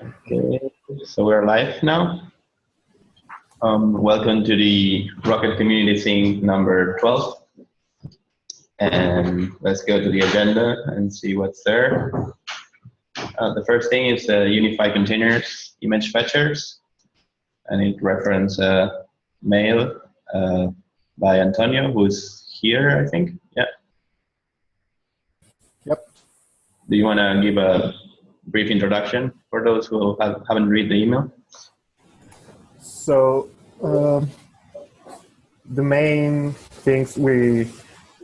Okay, so we're live now. Welcome to the Rocket Community Sync number 12. And let's go to the agenda and see what's there. The first thing is the Unified Containers image fetchers. And it references a mail by Antonio, who's here, I think. Yeah. Yep. Do you want to give a brief introduction for those who haven't read the email? So the main things we'd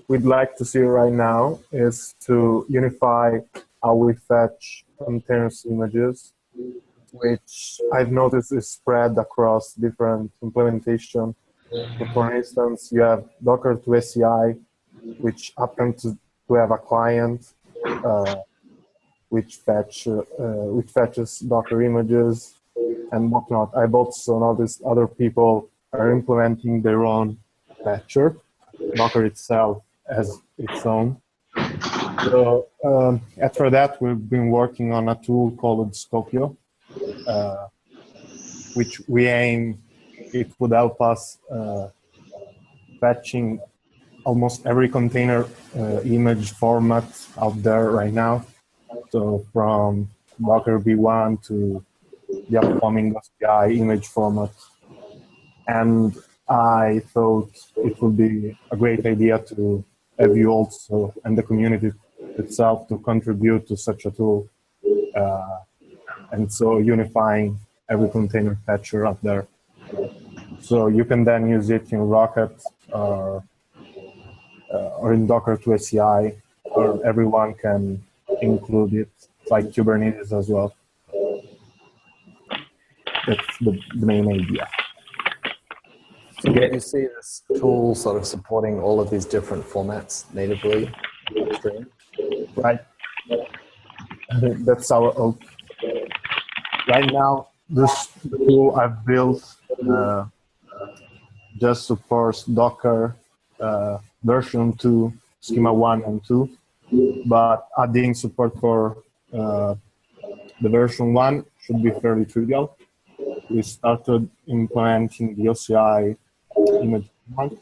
like to see right now is to unify how we fetch containers images, which I've noticed is spread across different implementation. So for instance, you have Docker to ACI, which happens to have a client which fetches Docker images and whatnot. I've also noticed other people are implementing their own fetcher. Docker itself has its own. So after that, we've been working on a tool called Scopio, which we aim it would help us fetching almost every container image format out there right now. So from Docker V1 to the upcoming SPI image format. And I thought it would be a great idea to have you also and the community itself to contribute to such a tool. And so unifying every container fetcher up there. So you can then use it in Rocket or in Docker to ACI, or everyone can include it, like Kubernetes as well. That's the main idea. So do you see this tool sort of supporting all of these different formats natively upstream? Right. That's our hope. Right now, this tool I've built just supports Docker version 2, schema 1 and 2, but adding support for the version 1 should be fairly trivial. We started implementing the OCI image format.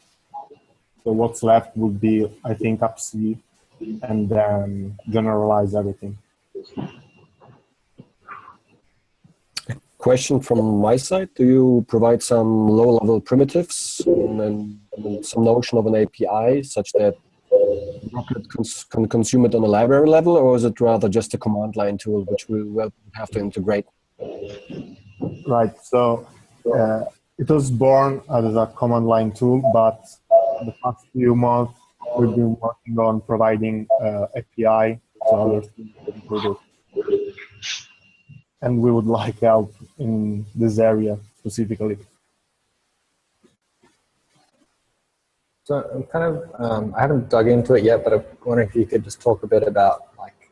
So what's left would be, I think, appc, and then generalize everything. Question from my side: do you provide some low-level primitives and some notion of an API such that Rocket can consume it on a library level, or is it rather just a command line tool which we will have to integrate? Right. So it was born as a command line tool, but the past few months we've been working on providing API to others to include it. And we would like help in this area specifically. So I'm kind of, I haven't dug into it yet, but I'm wondering if you could just talk a bit about, like,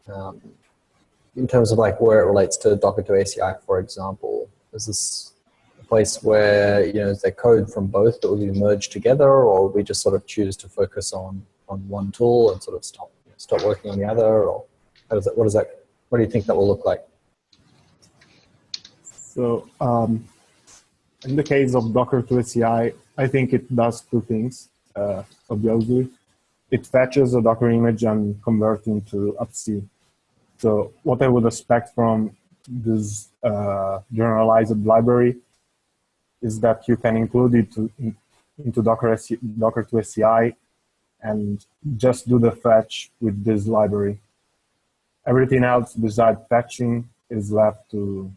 in terms of like where it relates to Docker to ACI, for example. Is this a place where, you know, is there code from both that will be merged together, or we just sort of choose to focus on one tool and sort of stop working on the other, or how does that, what do you think that will look like? So in the case of Docker to ACI, I think it does two things, obviously. It fetches a Docker image and converts into appc. So what I would expect from this generalized library is that you can include it into Docker to ACI and just do the fetch with this library. Everything else besides fetching is left to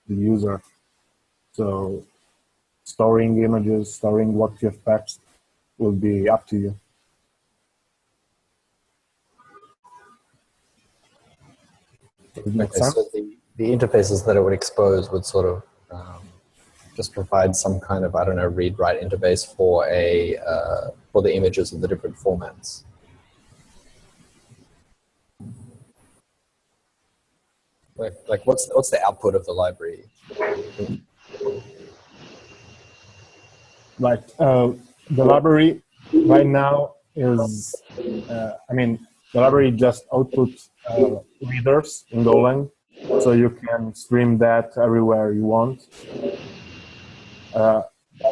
the user. So storing images, storing what you've fetched will be up to you. Okay, so the interfaces that it would expose would sort of just provide some kind of, I don't know, read-write interface for for the images of the different formats. Like what's the output of the library? Right. The library right now is, the library just outputs readers in Golang, so you can stream that everywhere you want.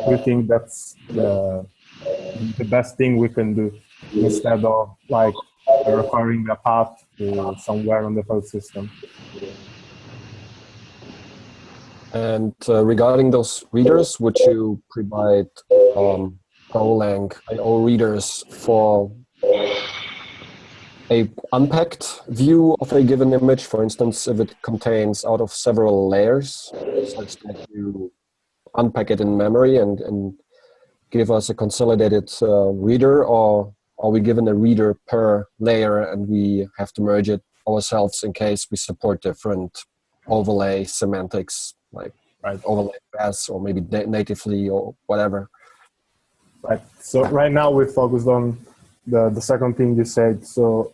We think that's the best thing we can do instead of like requiring a path to somewhere on the file system. And regarding those readers, would you provide Golang I/O readers for a unpacked view of a given image? For instance, if it contains out of several layers, such that you unpack it in memory and give us a consolidated reader, or are we given a reader per layer and we have to merge it ourselves in case we support different overlay semantics, like overlay class or maybe natively or whatever? Right. So right now we focused on the second thing you said. So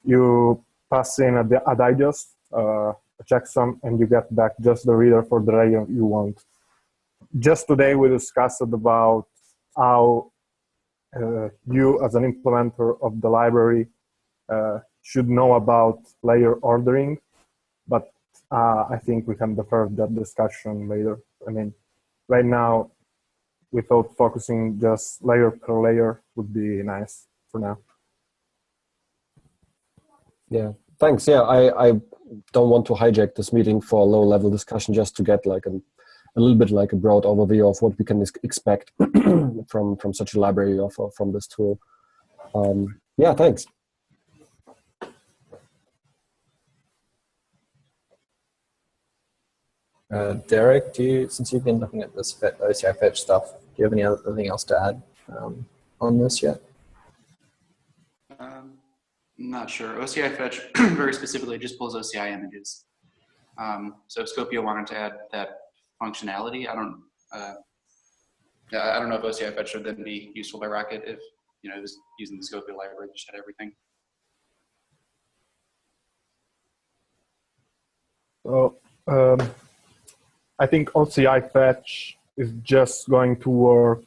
you pass in a digest, a checksum, and you get back just the reader for the layer you want. Just today we discussed about how you as an implementer of the library should know about layer ordering, but I think we can defer that discussion later. I mean, right now, we thought focusing just layer per layer would be nice for now. Yeah, thanks. Yeah, I don't want to hijack this meeting for a low-level discussion, just to get like a little bit like a broad overview of what we can expect from such a library or from this tool. Yeah, thanks. Derek, since you've been looking at this OCI fetch stuff, do you have anything else to add on this yet? I'm not sure. OCI fetch very specifically just pulls OCI images. So if Scopio wanted to add that functionality, I don't know if OCI fetch would then be useful by Rocket if it was using the Scopio library to shed everything. So I think OCI fetch is just going to work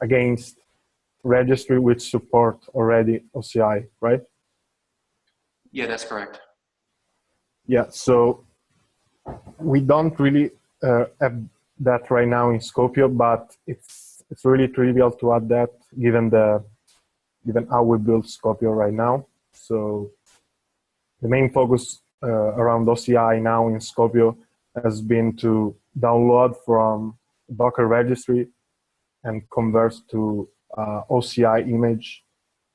against registry which support already OCI, right? Yeah, that's correct. Yeah, so we don't really have that right now in Scopio, but it's really trivial to add that given how we build Scopio right now. So the main focus around OCI now in Scopio has been to download from Docker registry and convert to OCI image,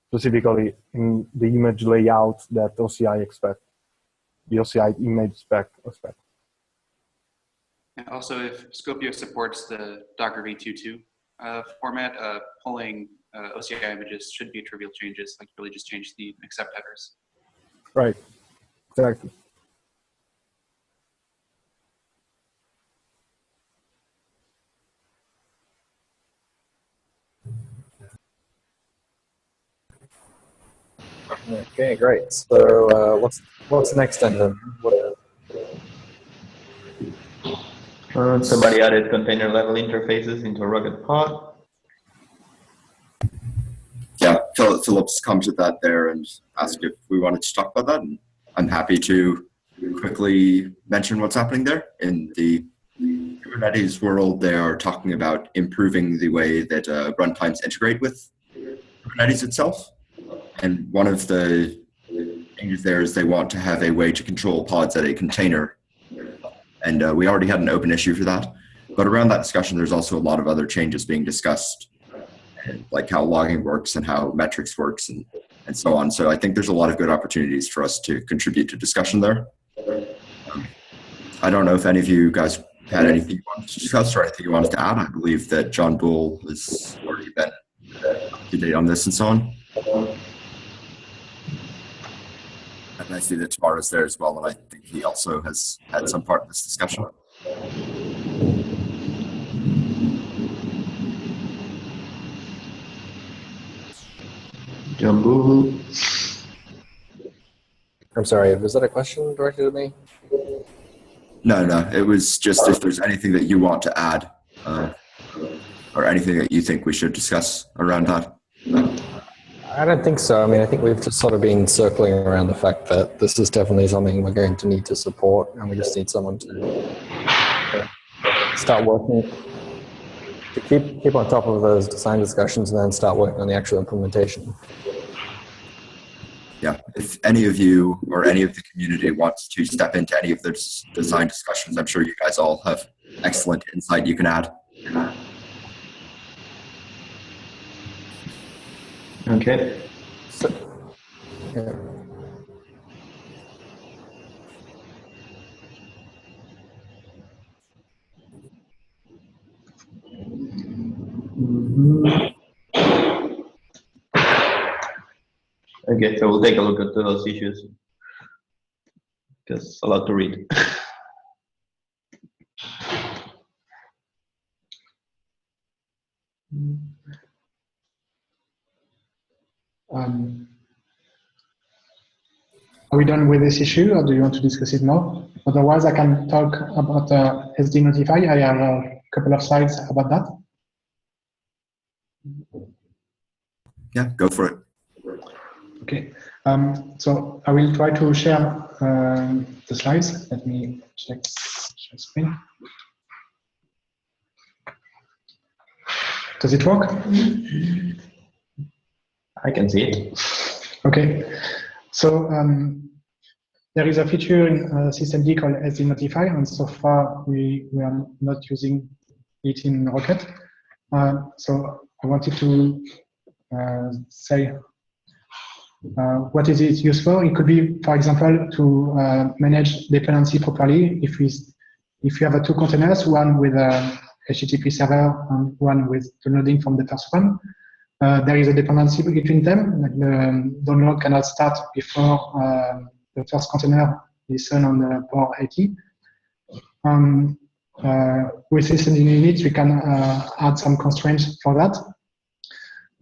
specifically in the image layout that OCI expect, the OCI image spec. And also, if Scopio supports the Docker v22 format, pulling OCI images should be trivial changes, like really just change the accept headers. Right, exactly. Okay, great. So what's next then? Somebody added container level interfaces into Rocket Pod. Yeah, Phillips commented that there and asked if we wanted to talk about that. And I'm happy to quickly mention what's happening there. In the Kubernetes world, they are talking about improving the way that runtimes integrate with Kubernetes itself. And one of the things there is they want to have a way to control pods at a container. And we already had an open issue for that. But around that discussion, there's also a lot of other changes being discussed, like how logging works and how metrics works and so on. So I think there's a lot of good opportunities for us to contribute to discussion there. I don't know if any of you guys had anything you wanted to discuss or anything you wanted to add. I believe that John Bull has already been up to date on this and so on. And I see that Tamara's there as well, and I think he also has had some part in this discussion. John Bull. I'm sorry, was that a question directed at me? No, it was just if there's anything that you want to add or anything that you think we should discuss around that. I don't think so. I mean, I think we've just sort of been circling around the fact that this is definitely something we're going to need to support, and we just need someone to start working, to keep on top of those design discussions and then start working on the actual implementation. Yeah, if any of you or any of the community wants to step into any of those design discussions, I'm sure you guys all have excellent insight you can add. Okay. So, yeah. Okay, so we'll take a look at those issues. Because a lot to read. Are we done with this issue, or do you want to discuss it more? Otherwise, I can talk about SD Notify. I have a couple of slides about that. Yeah, go for it. Okay, so I will try to share the slides. Let me check share screen. Does it work? I can see it. Okay, so there is a feature in systemd called SD Notify, and so far we are not using it in Rocket. So I wanted to say what is it used for. It could be, for example, to manage dependency properly. If you have two containers, one with a HTTP server and one with downloading from the first one, there is a dependency between them. Like the download cannot start before the first container is run on the port 80. With systemd units, we can add some constraints for that.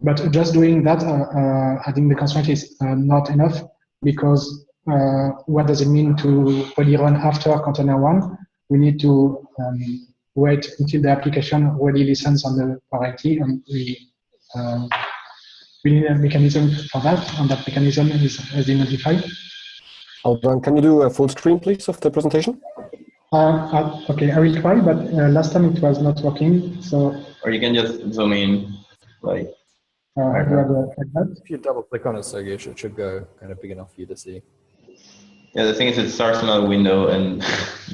But just doing that, adding the constraint is not enough, because what does it mean to really run after container one? We need to wait until the application really listens on the port 80, and we need a mechanism for that, and that mechanism is SD Notify. Hold on, can you do a full screen, please, of the presentation? Okay, I will try, but last time it was not working, so. Or you can just zoom in, like. How do I do it like that? If you double click on it, Sergey, it should go kind of big enough for you to see. Yeah, the thing is, it starts on a window and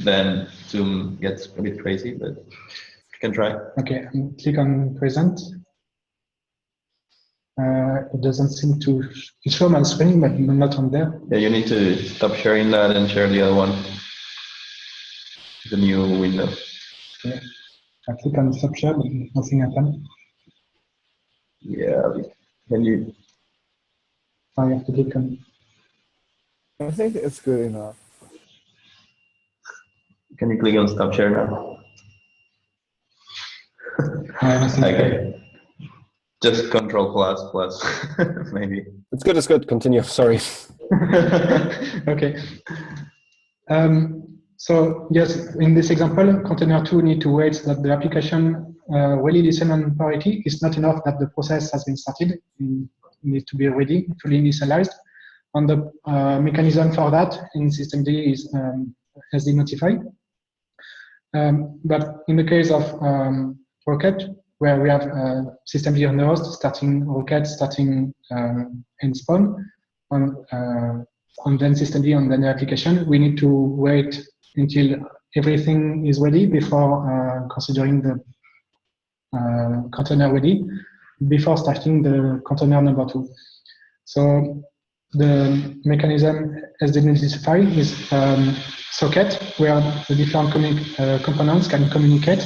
then Zoom gets a bit crazy, but you can try. Okay, click on present. It doesn't seem to show my screen, but not on there. Yeah, you need to stop sharing that and share the other one. The new window. Okay. I click on stop share, but nothing happened. Yeah, can you? I have to click on. I think it's good enough. Can you click on stop share now? Okay. Just Control plus maybe. It's good, it's good. Continue, sorry. Okay. So yes, in this example, container 2 need to wait that the application really listen on parity. It's not enough that the process has been started. It needs to be ready, fully initialized. And the mechanism for that in systemd is SD Notify. But in the case of Rocket, where we have systemd on the host, starting Rocket, starting in spawn, and then systemd on the application, we need to wait until everything is ready before considering the container ready, before starting the container number 2. So the mechanism SD Notify is socket where the different components can communicate.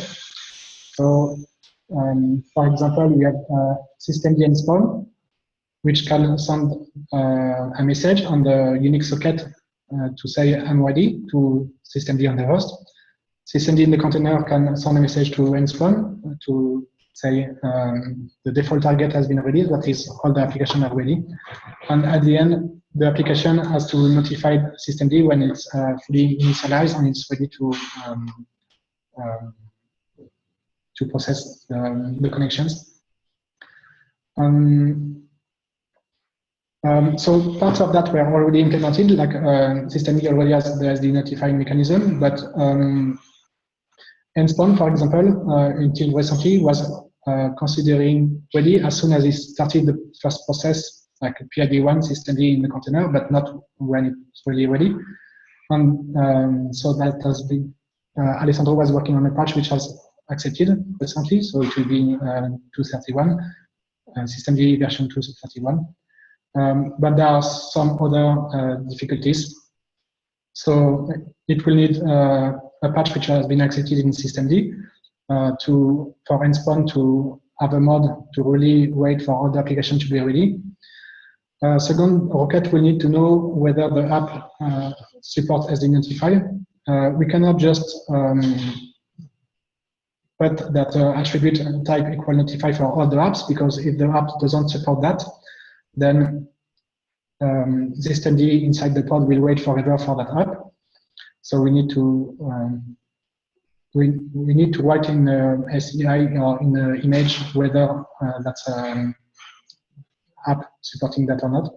So, for example, we have systemd and spawn, which can send a message on the Unix socket to say I'm ready to systemd on the host. Systemd in the container can send a message to nspawn to say the default target has been released, that is, all the applications are ready. And at the end, the application has to notify systemd when it's fully initialized and it's ready to process the connections. So parts of that were already implemented, like systemd already has the SD notifying mechanism, but Endspawn, for example, until recently was considering ready as soon as it started the first process, like PID1 systemd in the container, but not when it's really ready. And so that has been, Alessandro was working on a patch which has accepted recently, so it will be in 231, systemd version 231. But there are some other difficulties. So it will need a patch which has been accepted in systemd for Endspawn to have a mod to really wait for all the application to be ready. Second, Rocket will need to know whether the app supports SD notify. We cannot just put that attribute type equal notify for all the apps, because if the app doesn't support that, then systemd inside the pod will wait forever for that app. So we need to we need to write in the SEI or in the image whether that's app supporting that or not.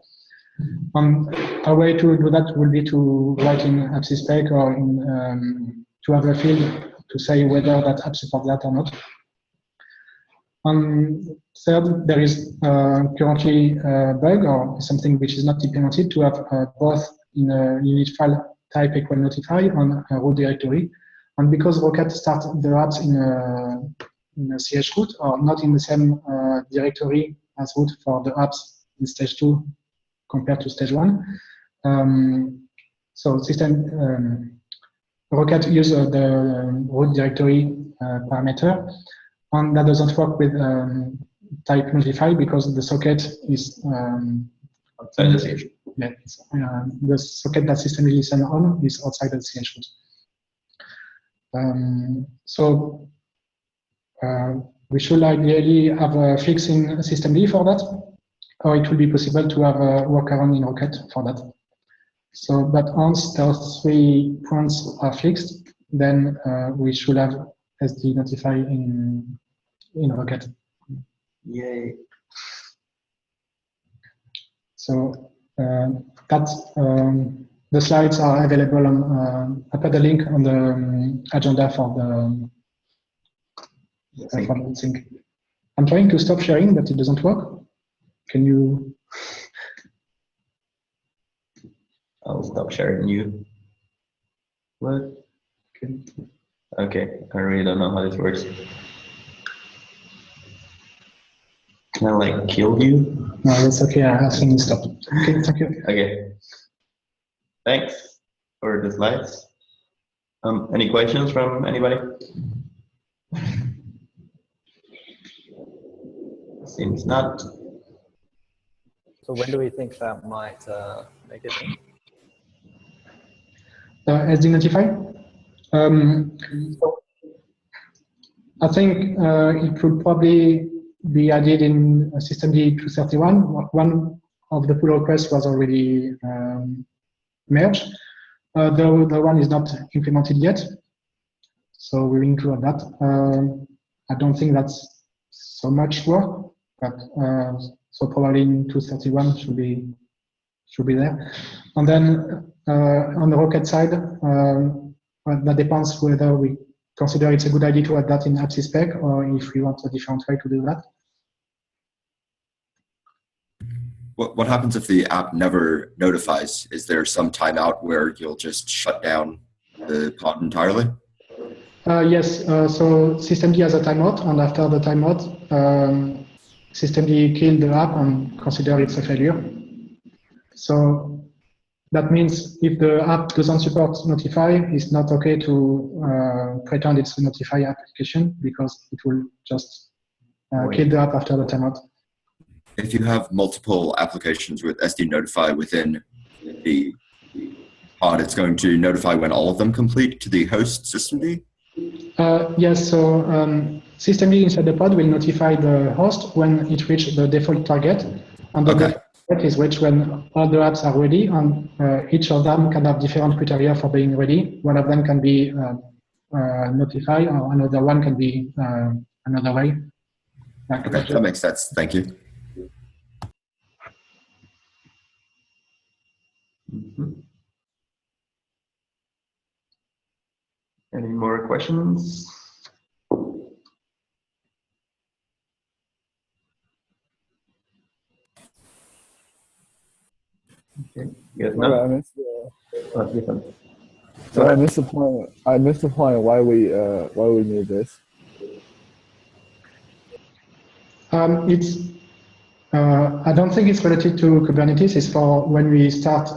A way to do that will be to write in appc spec or in to have a field to say whether that app supports that or not. Third, there is currently a bug or something which is not implemented to have both in a unit file type equal notify on a root directory. And because Rocket starts the apps in a CH root or not in the same directory as root for the apps in stage 2 compared to stage 1, so Rocket uses the root directory parameter, and that doesn't work with type notify because the socket is outside the CH. Yeah, the socket that system is on is outside the CH root. So we should ideally have a fix in systemd for that, or it will be possible to have a workaround in Rocket for that. So, but once those 3 points are fixed, then we should have SD notify in Rocket. Yay. So that's the slides are available on. I put the link on the agenda for the thing. I'm trying to stop sharing, but it doesn't work. Can you? I'll stop sharing you. What? Okay, I really don't know how this works. Can I like kill you? No, that's okay. I think it stopped. Okay, thank you. Okay. Thanks for the slides. Any questions from anybody? Seems not. So when do we think that might make it in? SD notify. So I think it will probably be added in systemd 231. One of the pull requests was already merged. The other one is not implemented yet, so we need to add that. I don't think that's so much work, but so probably in 231 should be there. And then on the Rocket side, that depends whether we consider it's a good idea to add that in appc spec or if we want a different way to do that. What happens if the app never notifies? Is there some timeout where you'll just shut down the pod entirely? Yes, so systemd has a timeout, and after the timeout, systemd kill the app and consider it's a failure. So that means if the app doesn't support notify, it's not okay to pretend it's a notify application because it will just kill the app after the timeout. If you have multiple applications with SD notify within the pod, it's going to notify when all of them complete to the host systemd? Yes, so systemd inside the pod will notify the host when it reaches the default target, and the default target is reached when all the apps are ready, and each of them can have different criteria for being ready. One of them can be notify, or another one can be another way. Okay, that makes sense. Thank you. Mhm. Any more questions? Okay, good. Sorry, I No? missed Different. sorry, I missed the point. I missed the point why we need this. It's I don't think it's related to Kubernetes. It's for when we start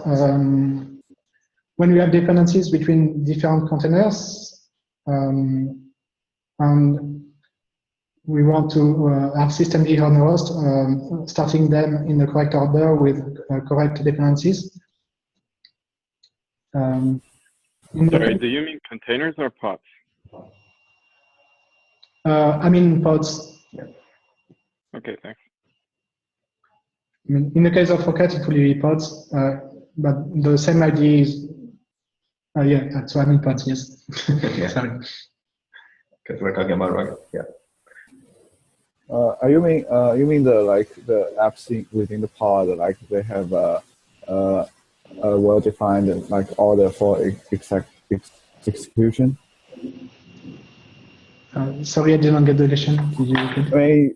when we have dependencies between different containers, and we want to have systemd on the host, starting them in the correct order with correct dependencies. Sorry, do you mean containers or pods? I mean pods. Okay, thanks. I mean, in the case of Rocket, it will be pods, but the same idea is, yeah, so I mean pods, yes. Yeah. Sorry. Because we're talking about Rocket, yeah. You mean the apps within the pod, like they have a well-defined like order for execution? Sorry, I didn't get the question. Did you repeat?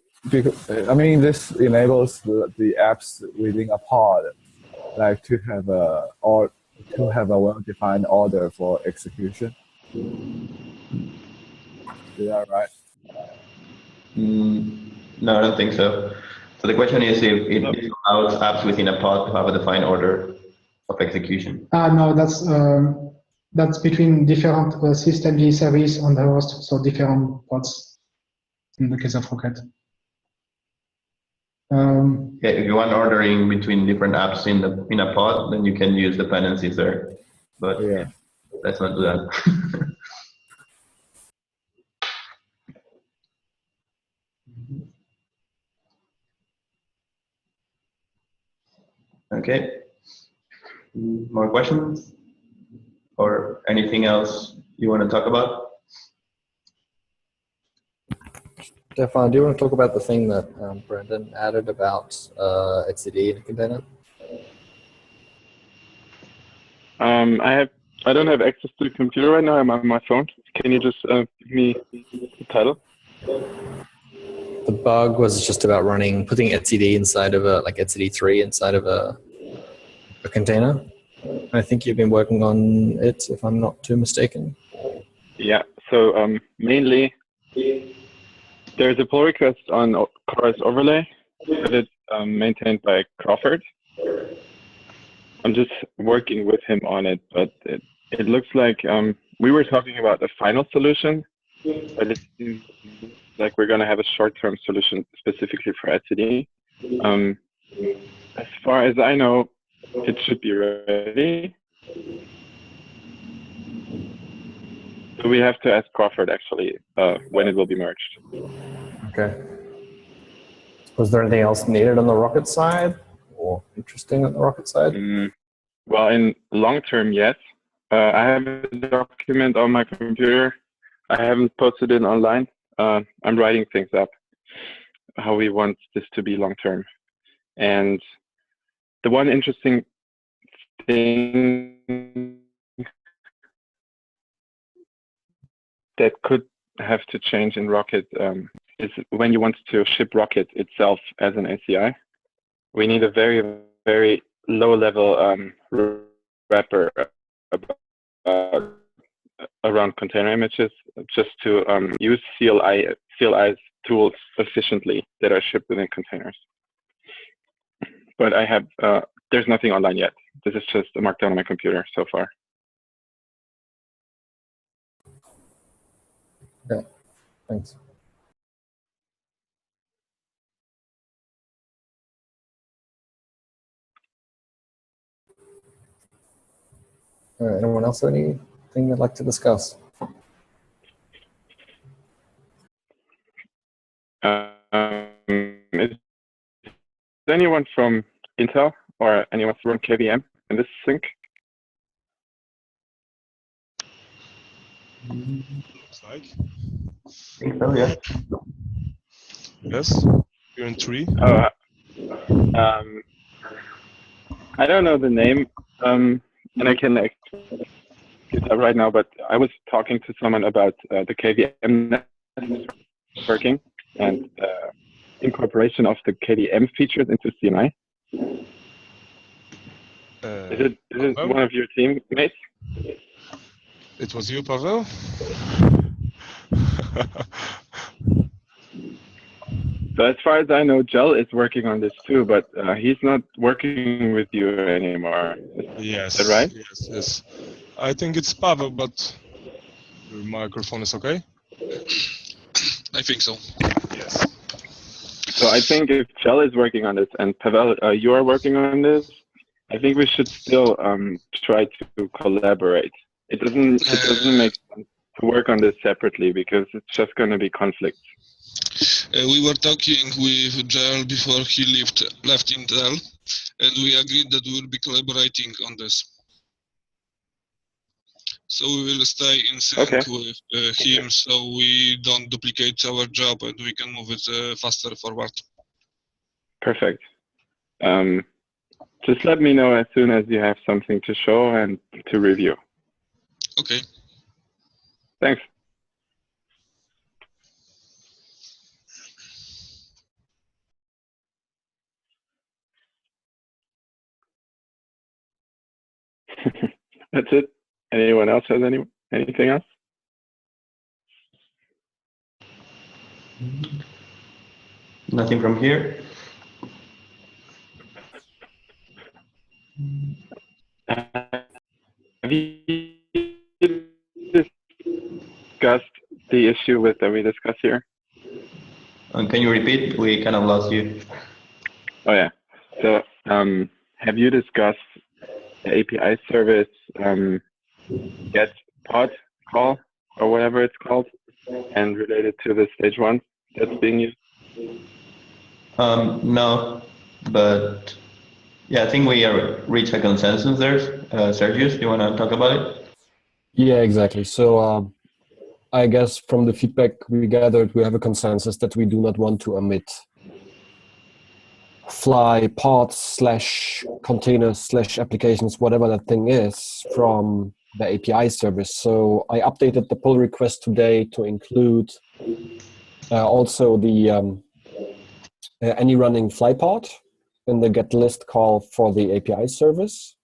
I mean, this enables the apps within a pod, like to have a well-defined order for execution. Is that right? No, I don't think so. So the question is if it allows apps within a pod to have a defined order of execution. No, that's between different systemd service on the host, so different pods in the case of Rocket. Yeah, if you want ordering between different apps in a pod, then you can use dependencies there. But Yeah. let's not do that. Okay. More questions? Or anything else you want to talk about? Stefan, do you want to talk about the thing that Brendan added about etcd in a container? I don't have access to the computer right now. I'm on my phone. Can you just give me the title? The bug was just about putting etcd inside of like etcd3 inside of a container. I think you've been working on it, if I'm not too mistaken. Yeah. So mainly, there's a pull request on Chorus overlay that is maintained by Crawford. I'm just working with him on it, but it looks like we were talking about the final solution, but it seems like we're going to have a short-term solution specifically for etcd. As far as I know, it should be ready. So we have to ask Crawford actually when it will be merged. Okay. Was there anything else needed on the Rocket side or interesting on the Rocket side? Well, in long term, yes. I have a document on my computer. I haven't posted it online. I'm writing things up, how we want this to be long term. And the one interesting thing that could have to change in Rocket is when you want to ship Rocket itself as an ACI. We need a very, very low-level wrapper around container images just to use CLI's tools efficiently that are shipped within containers. But I have there's nothing online yet. This is just a markdown on my computer so far. Okay, thanks. All right, anyone else have anything they'd like to discuss? Is anyone from Intel or anyone from KVM in this sync? Looks like. I think so, yeah. Yes, you're in 3. I don't know the name and I can execute that right now, but I was talking to someone about the KVM networking and incorporation of the KVM features into CNI. Is it Pavel? one of your teammates? It was you, Pavel? So as far as I know, Gel is working on this too, but he's not working with you anymore. Yes. Is that right? Yes. I think it's Pavel, but your microphone is okay? I think so. Yes. So I think if Gel is working on this and Pavel, you are working on this, I think we should still try to collaborate. It doesn't make sense to work on this separately because it's just going to be conflicts. We were talking with Joel before he left Intel, and we agreed that we will be collaborating on this. So we will stay in sync with him, so we don't duplicate our job and we can move it faster forward. Perfect. Just let me know as soon as you have something to show and to review. Okay. Thanks. That's it. Anyone else has anything else? Nothing from here. Have you discussed the issue that we discussed here? Can you repeat? We kind of lost you. Oh yeah. So have you discussed the API service get pod call or whatever it's called and related to the stage 1 that's being used? No, but yeah, I think we reached a consensus there. Sergius, do you want to talk about it? Yeah, exactly. So I guess from the feedback we gathered, we have a consensus that we do not want to omit fly pods / containers / applications, whatever that thing is, from the API service. So I updated the pull request today to include also the any running fly pod in the get list call for the API service.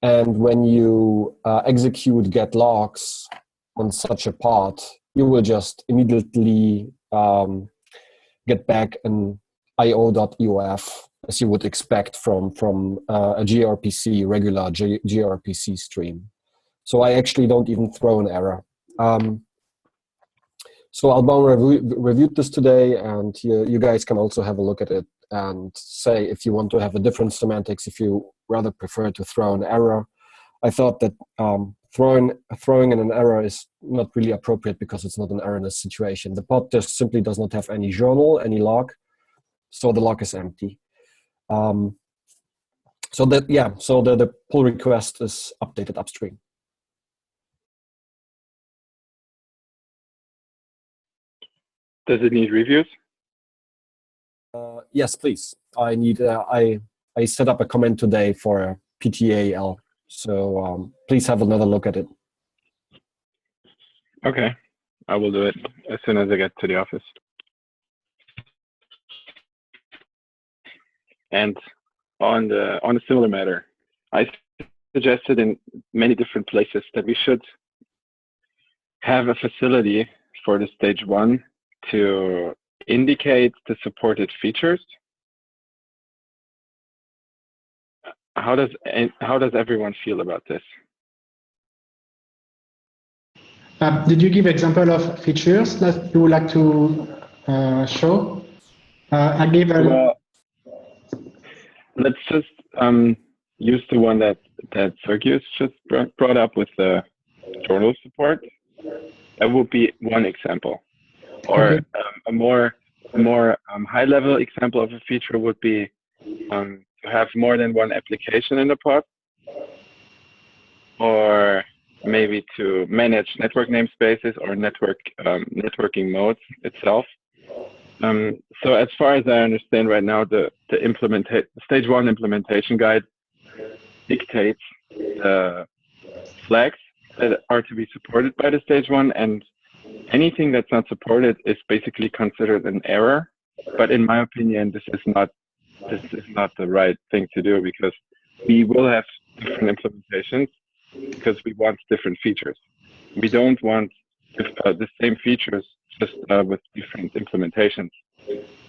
And when you execute get logs on such a pod, you will just immediately get back an io.eof, as you would expect from a gRPC, regular gRPC stream. So I actually don't even throw an error. So Alban reviewed this today, and you guys can also have a look at it and say if you want to have a different semantics, if you rather prefer to throw an error. I thought that throwing in an error is not really appropriate because it's not an error in this situation. The pod just simply does not have any journal, any log, so the log is empty. So the pull request is updated upstream. Does it need reviews? Yes, please. I need. I set up a comment today for PTAL, so please have another look at it. Okay, I will do it as soon as I get to the office. And on a similar matter, I suggested in many different places that we should have a facility for the stage 1 to indicate the supported features. How does everyone feel about this? Did you give example of features that you would like to show? I gave a... Well, let's just use the one that Sergius just brought up with the journal support. That would be one example. Or Okay. a more high-level example of a feature would be to have more than one application in the pod, or maybe to manage network namespaces or networking modes itself. So as far as I understand right now, the stage 1 implementation guide dictates the flags that are to be supported by the stage one, and anything that's not supported is basically considered an error. But in my opinion, this is not the right thing to do, because we will have different implementations because we want different features. We don't want the same features just with different implementations.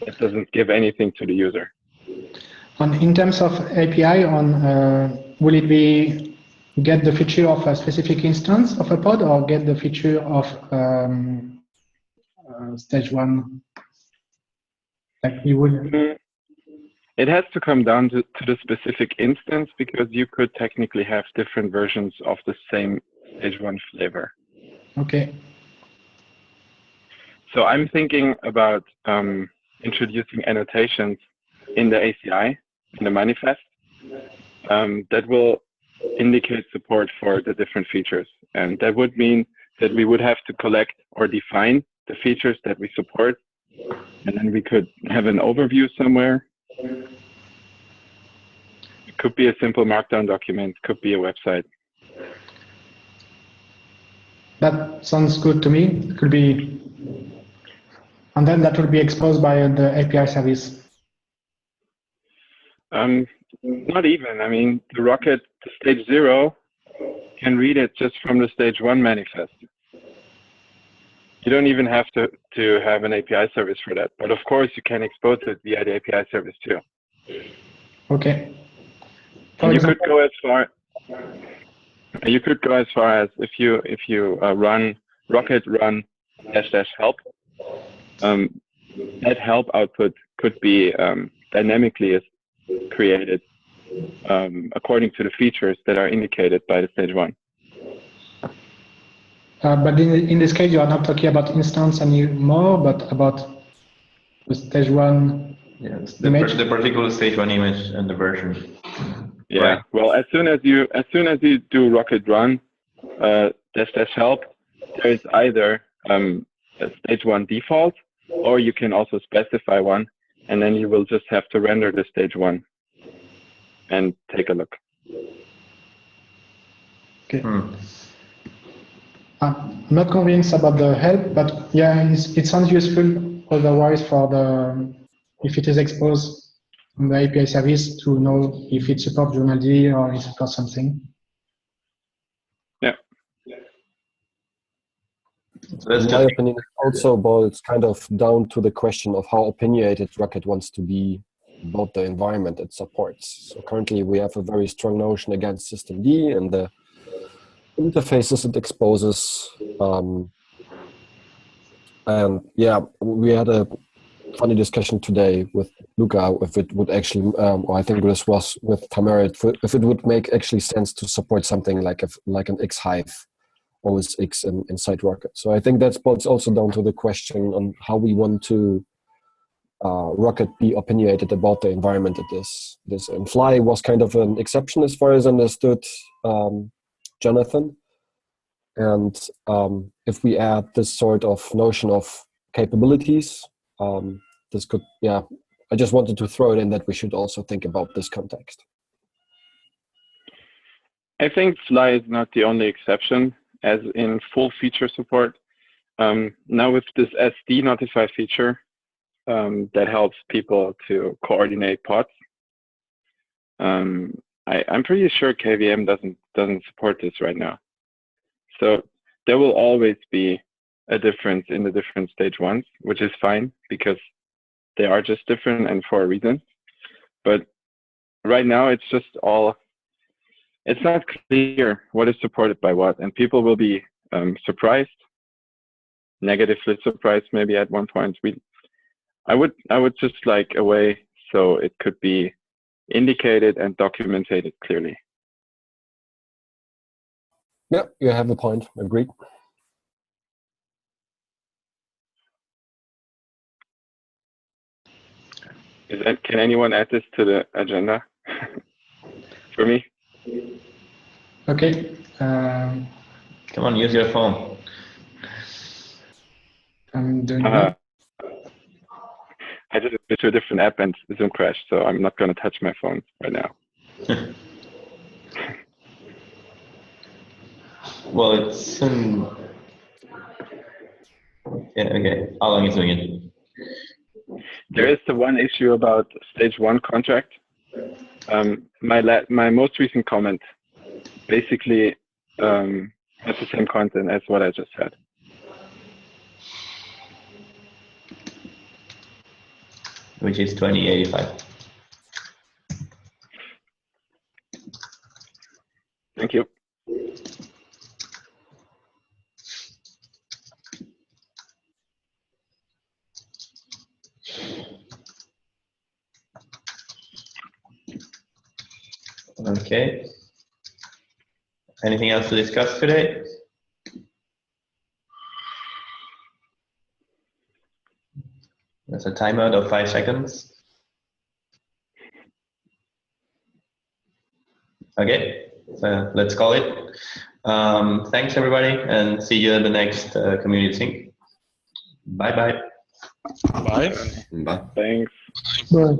It doesn't give anything to the user. In terms of API, will it be get the feature of a specific instance of a pod, or get the feature of stage one? Like you would. It has to come down to the specific instance, because you could technically have different versions of the same stage one flavor. Okay. So I'm thinking about introducing annotations in the ACI, in the manifest, that will indicate support for the different features. And that would mean that we would have to collect or define the features that we support. And then we could have an overview somewhere. It could be a simple Markdown document, could be a website. That sounds good to me. It could be, and then that will be exposed by the API service. Not even. I mean, the Rocket stage 0 can read it just from the stage 1 manifest. You don't even have to have an API service for that. But of course, you can expose it via the API service too. Okay. And you could go as far. You could go as far as if you run Rocket run --help. That help output could be dynamically created according to the features that are indicated by the stage 1. But in this case, you are not talking about instance anymore, but about the stage 1 yes, image. The particular stage 1 image and the version. Yeah. Right. Well, as soon as you do Rocket run --help, there is either a stage 1 default, or you can also specify one, and then you will just have to render the stage 1 and take a look. Okay. I'm not convinced about the help, but yeah, it sounds useful otherwise for if it is exposed on the API service to know if it supports journal-D or it supports something. Yeah. So In my opinion, it also boils kind of down to the question of how opinionated Rocket wants to be about the environment it supports. So currently we have a very strong notion against systemd and the interfaces it exposes. And yeah, we had a funny discussion today with Luca if it would actually, or I think this was with Tamara, if it would make actually sense to support something like an X-Hive OS X inside Rocket. So I think that boils also down to the question on how we want to Rocket be opinionated about the environment it is. And Fly was kind of an exception as far as understood, Jonathan. And if we add this sort of notion of capabilities, this could, yeah, I just wanted to throw it in that we should also think about this context. I think Fly is not the only exception, as in full feature support. Now with this SD notify feature, that helps people to coordinate pods. I'm pretty sure KVM doesn't support this right now. So there will always be a difference in the different stage 1s, which is fine because they are just different and for a reason. But right now it's just it's not clear what is supported by what, and people will be surprised, negatively surprised maybe at one point. I would just like a way so it could be indicated and documented clearly. Yeah, you have a point. Agreed. Can anyone add this to the agenda for me? Okay. Come on, use your phone. I'm doing it. I just went to a different app and Zoom crashed, so I'm not going to touch my phone right now. Well, it's yeah, okay. How long is doing it? There is the one issue about stage 1 contract. My most recent comment basically has the same content as what I just said. Which is 2085. Thank you. Okay. Anything else to discuss today? There's a timeout of 5 seconds. Okay, so let's call it. Thanks everybody, and see you at the next community sync. Bye-bye. Bye. Bye. Thanks. Bye.